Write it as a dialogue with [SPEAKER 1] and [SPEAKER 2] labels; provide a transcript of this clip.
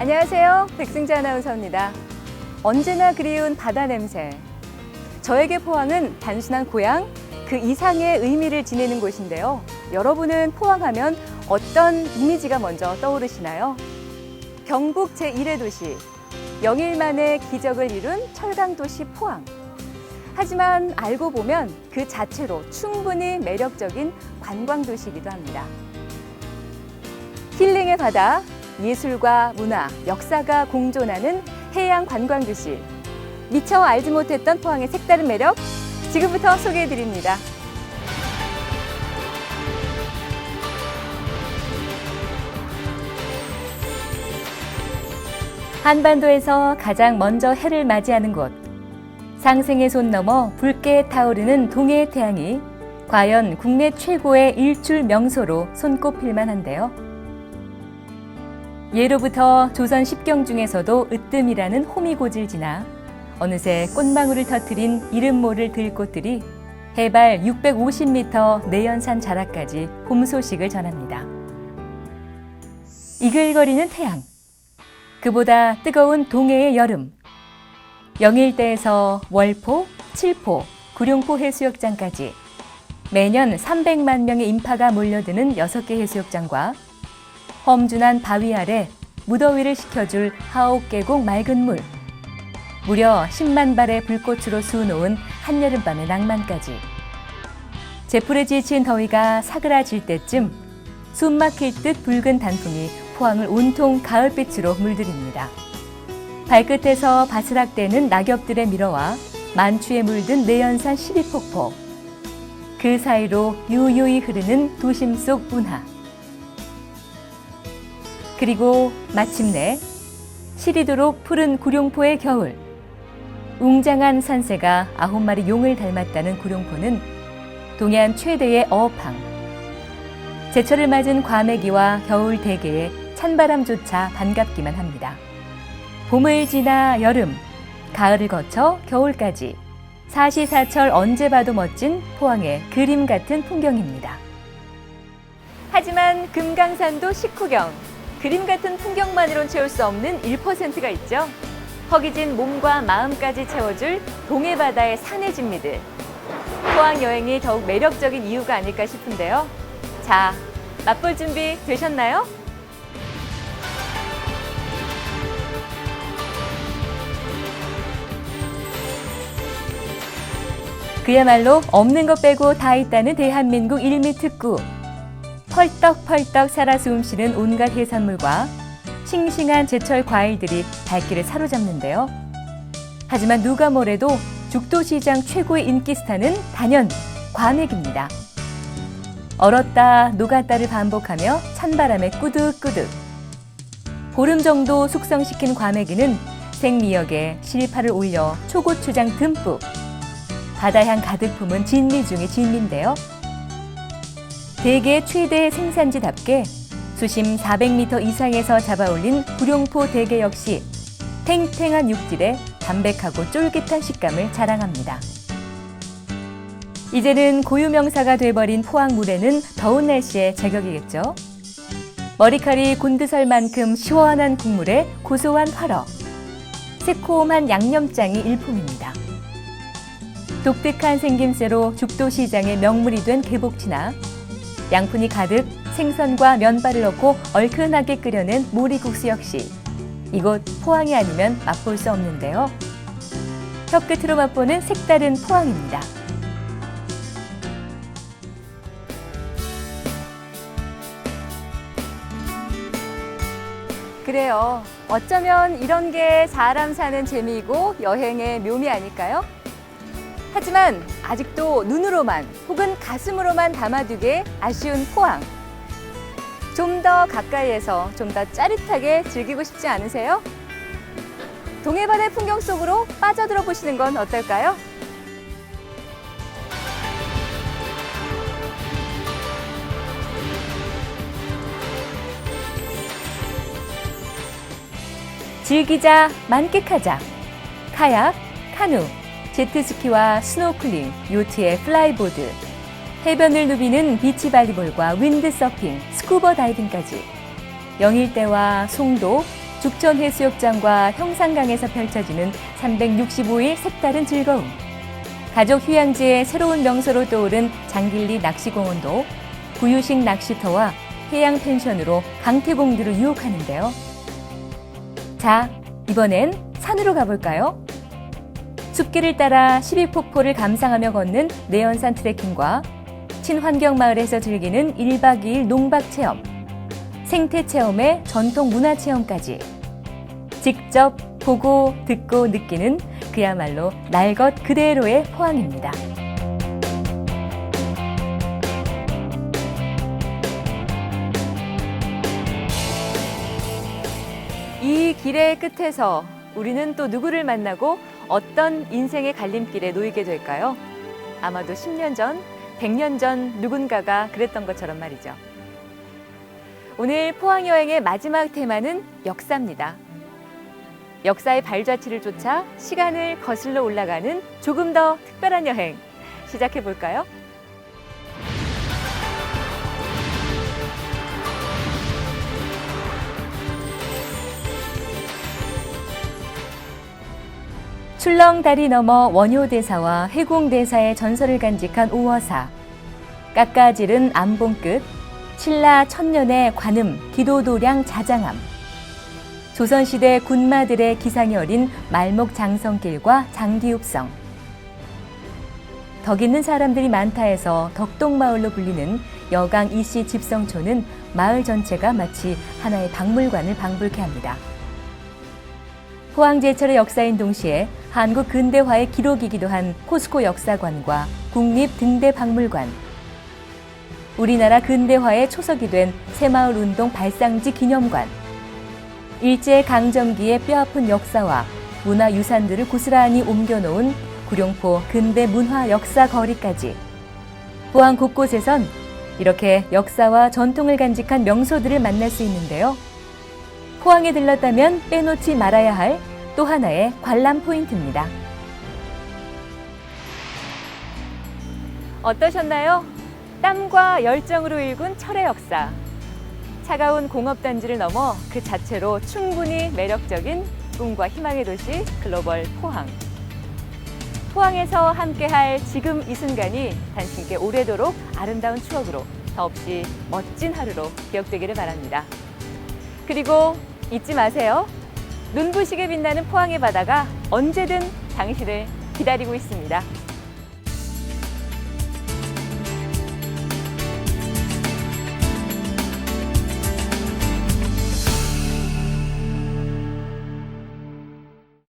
[SPEAKER 1] 안녕하세요. 백승재 아나운서입니다. 언제나 그리운 바다 냄새. 저에게 포항은 단순한 고향, 그 이상의 의미를 지니는 곳인데요. 여러분은 포항하면 어떤 이미지가 먼저 떠오르시나요? 경북 제1의 도시, 영일 만에 기적을 이룬 철강도시 포항. 하지만 알고 보면 그 자체로 충분히 매력적인 관광도시이기도 합니다. 힐링의 바다, 예술과 문화, 역사가 공존하는 해양 관광도시. 미처 알지 못했던 포항의 색다른 매력, 지금부터 소개해드립니다. 한반도에서 가장 먼저 해를 맞이하는 곳. 상생의 손 넘어 붉게 타오르는 동해의 태양이 과연 국내 최고의 일출 명소로 손꼽힐 만한데요. 예로부터 조선 십경 중에서도 으뜸이라는 호미곶을 지나 어느새 꽃망울을 터뜨린 이름 모를 들꽃들이 해발 650m 내연산 자락까지 봄 소식을 전합니다. 이글거리는 태양, 그보다 뜨거운 동해의 여름. 영일대에서 월포, 칠포, 구룡포 해수욕장까지 매년 300만 명의 인파가 몰려드는 6개 해수욕장과 험준한 바위 아래 무더위를 식혀줄 하옥계곡 맑은 물, 무려 10만 발의 불꽃으로 수놓은 한여름밤의 낭만까지. 제풀에 지친 더위가 사그라질 때쯤 숨 막힐 듯 붉은 단풍이 포항을 온통 가을빛으로 물들입니다. 발끝에서 바스락대는 낙엽들의 미러와 만추에 물든 내연산 시리폭포, 그 사이로 유유히 흐르는 도심 속 운하. 그리고 마침내 시리도록 푸른 구룡포의 겨울. 웅장한 산새가 9마리 용을 닮았다는 구룡포는 동해안 최대의 어업항. 제철을 맞은 과메기와 겨울 대게에 찬바람조차 반갑기만 합니다. 봄을 지나 여름, 가을을 거쳐 겨울까지 사시사철 언제 봐도 멋진 포항의 그림 같은 풍경입니다. 하지만 금강산도 식후경, 그림 같은 풍경만으론 채울 수 없는 1%가 있죠. 허기진 몸과 마음까지 채워줄 동해바다의 산의 진미들. 포항 여행이 더욱 매력적인 이유가 아닐까 싶은데요. 자, 맛볼 준비 되셨나요? 그야말로 없는 것 빼고 다 있다는 대한민국 일미특구. 펄떡펄떡 살아 숨쉬는 온갖 해산물과 싱싱한 제철 과일들이 발길을 사로잡는데요. 하지만 누가 뭐래도 죽도시장 최고의 인기 스타는 단연 과메기입니다. 얼었다 녹았다를 반복하며 찬바람에 꾸득꾸득. 보름 정도 숙성시킨 과메기는 생미역에 실파를 올려 초고추장 듬뿍. 바다향 가득 품은 진미 중의 진미인데요. 대게 최대 생산지답게 수심 400m 이상에서 잡아올린 구룡포 대게 역시 탱탱한 육질에 담백하고 쫄깃한 식감을 자랑합니다. 이제는 고유명사가 돼버린 포항 물회는 더운 날씨에 제격이겠죠. 머리칼이 곤드설 만큼 시원한 국물에 고소한 활어, 새콤한 양념장이 일품입니다. 독특한 생김새로 죽도시장의 명물이 된 개복치나 양푼이 가득 생선과 면발을 넣고 얼큰하게 끓여낸 모리국수 역시 이곳 포항이 아니면 맛볼 수 없는데요. 혀끝으로 맛보는 색다른 포항입니다. 그래요. 어쩌면 이런 게 사람 사는 재미이고 여행의 묘미 아닐까요? 하지만 아직도 눈으로만 혹은 가슴으로만 담아두기에 아쉬운 포항. 좀 더 가까이에서 좀 더 짜릿하게 즐기고 싶지 않으세요? 동해바다의 풍경 속으로 빠져들어 보시는 건 어떨까요? 즐기자, 만끽하자. 카약, 카누, 제트스키와 스노클링, 요트의 플라이보드, 해변을 누비는 비치 발리볼과 윈드서핑, 스쿠버 다이빙까지 영일대와 송도, 죽전해수욕장과 형산강에서 펼쳐지는 365일 색다른 즐거움. 가족 휴양지의 새로운 명소로 떠오른 장길리 낚시공원도 구유식 낚시터와 해양 펜션으로 강태공들을 유혹하는데요. 자, 이번엔 산으로 가볼까요? 숲길을 따라 시리폭포를 감상하며 걷는 내연산 트레킹과 친환경마을에서 즐기는 1박 2일 농박 체험, 생태 체험에 전통 문화 체험까지 직접 보고 듣고 느끼는 그야말로 날 것 그대로의 포항입니다. 이 길의 끝에서 우리는 또 누구를 만나고 어떤 인생의 갈림길에 놓이게 될까요? 아마도 10년 전, 100년 전 누군가가 그랬던 것처럼 말이죠. 오늘 포항 여행의 마지막 테마는 역사입니다. 역사의 발자취를 쫓아 시간을 거슬러 올라가는 조금 더 특별한 여행 시작해 볼까요? 출렁다리 너머 원효대사와 해공대사의 전설을 간직한 오어사, 깎아지른 암봉끝, 신라 천년의 관음, 기도도량 자장암, 조선시대 군마들의 기상이 어린 말목장성길과 장기읍성, 덕 있는 사람들이 많다 해서 덕동마을로 불리는 여강 이씨 집성촌은 마을 전체가 마치 하나의 박물관을 방불케 합니다. 포항제철의 역사인 동시에 한국 근대화의 기록이기도 한 포스코 역사관과 국립등대박물관, 우리나라 근대화의 초석이 된 새마을운동 발상지 기념관, 일제강점기의 뼈아픈 역사와 문화유산들을 고스란히 옮겨놓은 구룡포 근대문화 역사 거리까지 포항 곳곳에선 이렇게 역사와 전통을 간직한 명소들을 만날 수 있는데요. 포항에 들렀다면 빼놓지 말아야 할 또 하나의 관람 포인트입니다. 어떠셨나요? 땀과 열정으로 일군 철의 역사. 차가운 공업단지를 넘어 그 자체로 충분히 매력적인 꿈과 희망의 도시 글로벌 포항. 포항에서 함께할 지금 이 순간이 당신께 오래도록 아름다운 추억으로 더없이 멋진 하루로 기억되기를 바랍니다. 그리고 잊지 마세요. 눈부시게 빛나는 포항의 바다가 언제든 당신을 기다리고 있습니다.